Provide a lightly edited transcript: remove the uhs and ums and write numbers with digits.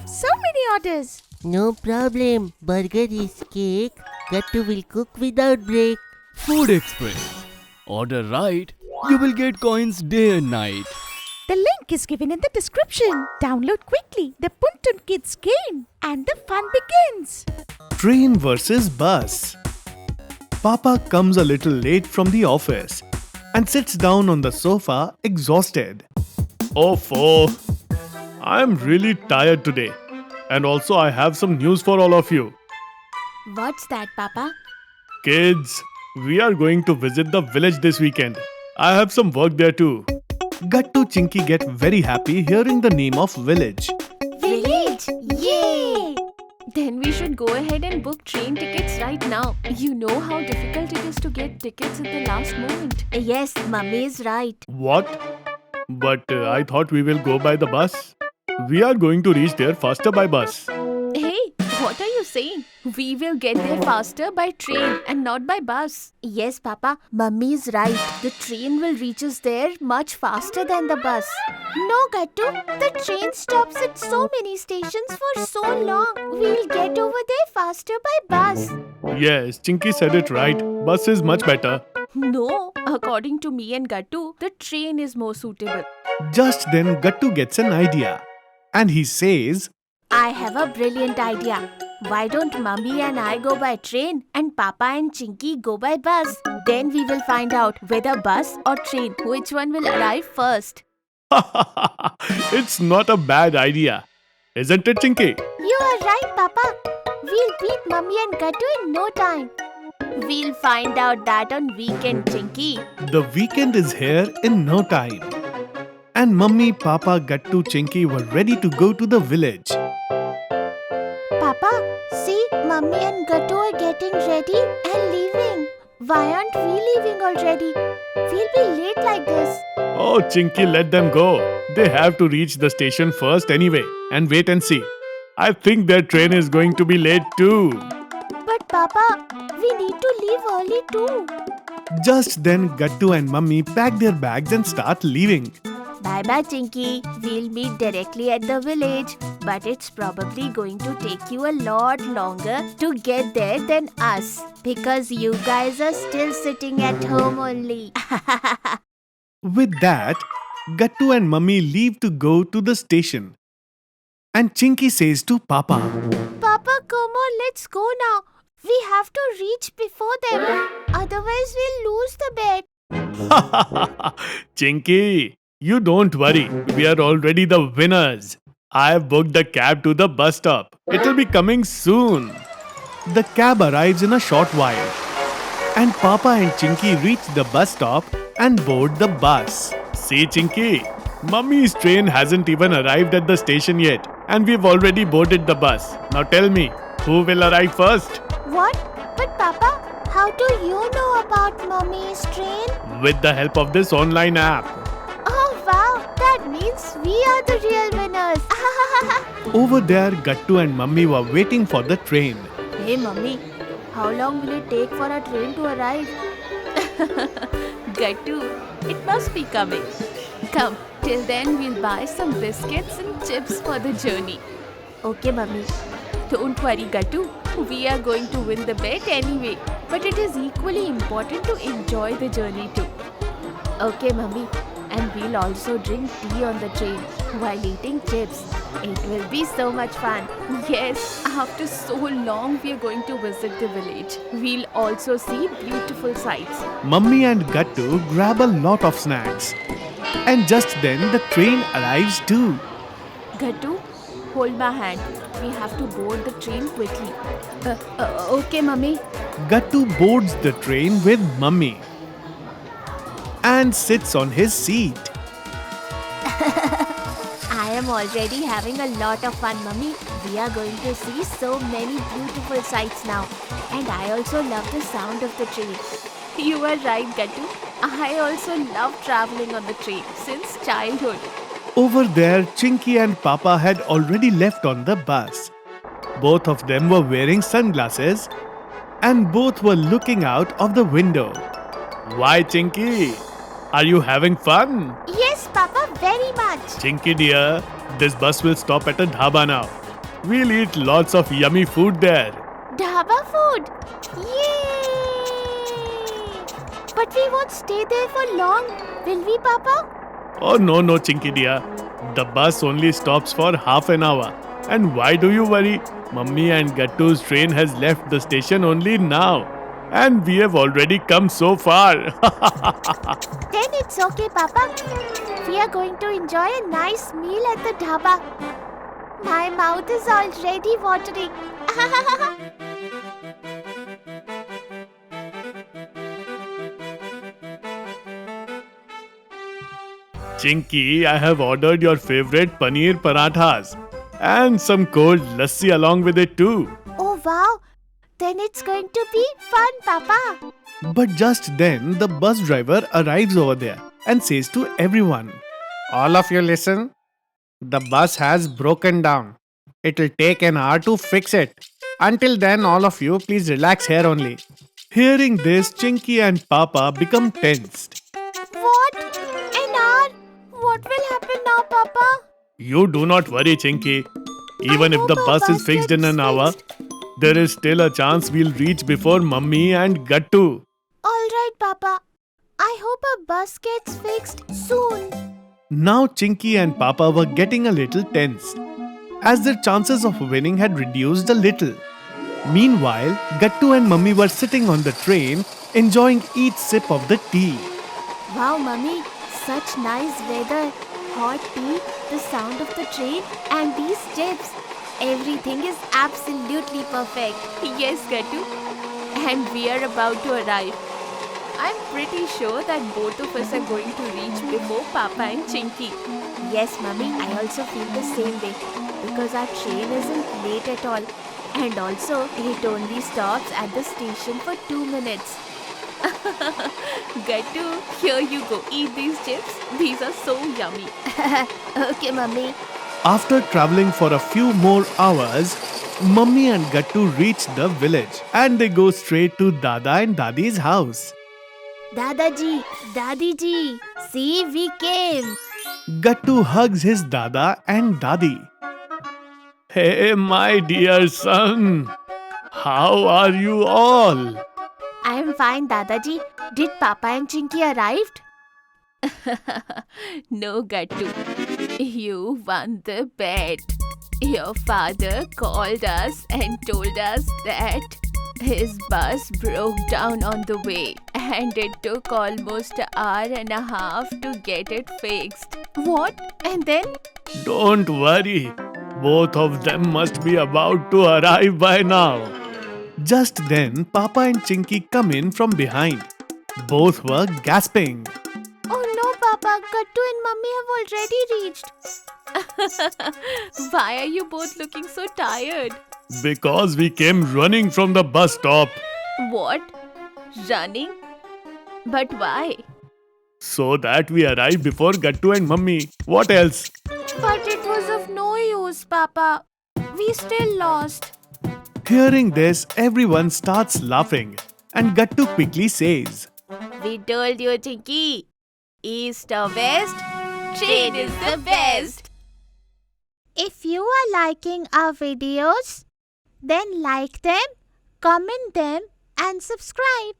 have so many orders. No problem. Burger is cake. Gattu will cook without break. Food Express. Order right, you will get coins day and night. The link is given in the description. Download quickly the Puntun Kids game and the fun begins. Train versus bus. Papa comes a little late from the office and sits down on the sofa exhausted. Oh, I'm really tired today. And also I have some news for all of you. What's that, Papa? Kids, we are going to visit the village this weekend. I have some work there too. Gattu Chinky get very happy hearing the name of village. Village! Yay! Then we should go ahead and book train tickets right now. You know how difficult it is to get tickets at the last moment. Yes, Mummy is right. What? But I thought we will go by the bus. We are going to reach there faster by bus. Hey, what are you saying? We will get there faster by train and not by bus. Yes, Papa, Mummy is right. The train will reach us there much faster than the bus. No, Gattu, the train stops at so many stations for so long. We'll get over there faster by bus. Yes, Chinky said it right. Bus is much better. No, according to me and Gattu, the train is more suitable. Just then Gattu gets an idea. And he says, I have a brilliant idea. Why don't Mummy and I go by train and Papa and Chinky go by bus? Then we will find out whether bus or train, which one will arrive first. it's not a bad idea. Isn't it, Chinky? You are right, Papa. We'll beat Mummy and Gattu in no time. We'll find out that on weekend, Chinky. The weekend is here in no time. And Mummy, Papa, Gattu, Chinky were ready to go to the village. Papa, see, Mummy and Gattu are getting ready and leaving. Why aren't we leaving already? We'll be late like this. Oh, Chinky, let them go. They have to reach the station first anyway. And wait and see. I think their train is going to be late too. But Papa, we need to leave early too. Just then, Gattu and Mummy pack their bags and start leaving. Bye-bye, Chinky. We'll meet directly at the village. But it's probably going to take you a lot longer to get there than us. Because you guys are still sitting at home only. With that, Gattu and Mummy leave to go to the station. And Chinky says to Papa, Papa, come on, let's go now. We have to reach before them. Otherwise, we'll lose the bet. Chinky, you don't worry. We are already the winners. I have booked the cab to the bus stop. It will be coming soon. The cab arrives in a short while. And Papa and Chinky reach the bus stop and board the bus. See, Chinky, Mummy's train hasn't even arrived at the station yet. And we've already boarded the bus. Now tell me, who will arrive first? What? But Papa, how do you know about Mummy's train? With the help of this online app. Oh wow, that means we are the real winners. Over there, Gattu and Mummy were waiting for the train. Hey Mummy, how long will it take for our train to arrive? Gattu, it must be coming. Come, till then we'll buy some biscuits and chips for the journey. Okay, Mummy. Don't worry, Gattu. We are going to win the bet anyway. But it is equally important to enjoy the journey too. Okay, Mummy. And we'll also drink tea on the train while eating chips. It will be so much fun. Yes, after so long we are going to visit the village. We'll also see beautiful sights. Mummy and Gattu grab a lot of snacks. And just then the train arrives too. Gattu, hold my hand. We have to board the train quickly. Okay, Mummy. Gattu boards the train with Mummy and sits on his seat. I am already having a lot of fun, Mummy. We are going to see so many beautiful sights now. And I also love the sound of the train. You are right, Gattu. I also love traveling on the train since childhood. Over there, Chinky and Papa had already left on the bus. Both of them were wearing sunglasses and both were looking out of the window. Why, Chinky? Are you having fun? Yes, Papa, very much. Chinky dear, this bus will stop at a dhaba now. We'll eat lots of yummy food there. Dhaba food! Yay! But we won't stay there for long, will we, Papa? Oh no, Chinky dear. The bus only stops for half an hour. And why do you worry? Mummy and Gattu's train has left the station only now. And we have already come so far. Then it's okay, Papa. We are going to enjoy a nice meal at the dhaba. My mouth is already watering. Chinky, I have ordered your favorite paneer parathas. And some cold lassi along with it too. Oh wow! Then it's going to be fun, Papa. But just then, the bus driver arrives over there and says to everyone, "All of you listen. The bus has broken down. It'll take an hour to fix it. Until then, all of you, please relax here only." Hearing this, Chinky and Papa become tensed. What? An hour? What will happen now, Papa? You do not worry, Chinky. Even if the bus is fixed in an hour, there is still a chance we'll reach before Mummy and Gattu. Alright, Papa. I hope our bus gets fixed soon. Now Chinky and Papa were getting a little tensed, as their chances of winning had reduced a little. Meanwhile, Gattu and Mummy were sitting on the train, enjoying each sip of the tea. Wow, Mummy. Such nice weather. Hot tea, the sound of the train, and these chips. Everything is absolutely perfect. Yes, Gattu. And we are about to arrive. I'm pretty sure that both of us are going to reach before Papa and Chinky. Yes, Mummy, I also feel the same way. Because our train isn't late at all. And also, it only stops at the station for 2 minutes. Gattu, here you go. Eat these chips. These are so yummy. Okay, Mummy. After traveling for a few more hours, Mummy and Gattu reach the village and they go straight to Dada and Dadi's house. Dadaji, Dadiji, see, we came. Gattu hugs his Dada and Dadi. Hey, my dear son, how are you all? I am fine, Dadaji. Did Papa and Chinky arrived? No, Gattu. You won the bet. Your father called us and told us that his bus broke down on the way and it took almost an hour and a half to get it fixed. What? And then? Don't worry, both of them must be about to arrive by now. Just then, Papa and Chinky come in from behind. Both were gasping. Oh no, Papa, Gattu and Mummy have already reached. Why are you both looking so tired? Because we came running from the bus stop. What? Running? But why? So that we arrive before Gattu and Mummy. What else? But it was of no use, Papa. We still lost. Hearing this, everyone starts laughing. And Gattu quickly says, We told you, Chinky. East or west, train is the best. If you are liking our videos, then like them, comment them and subscribe.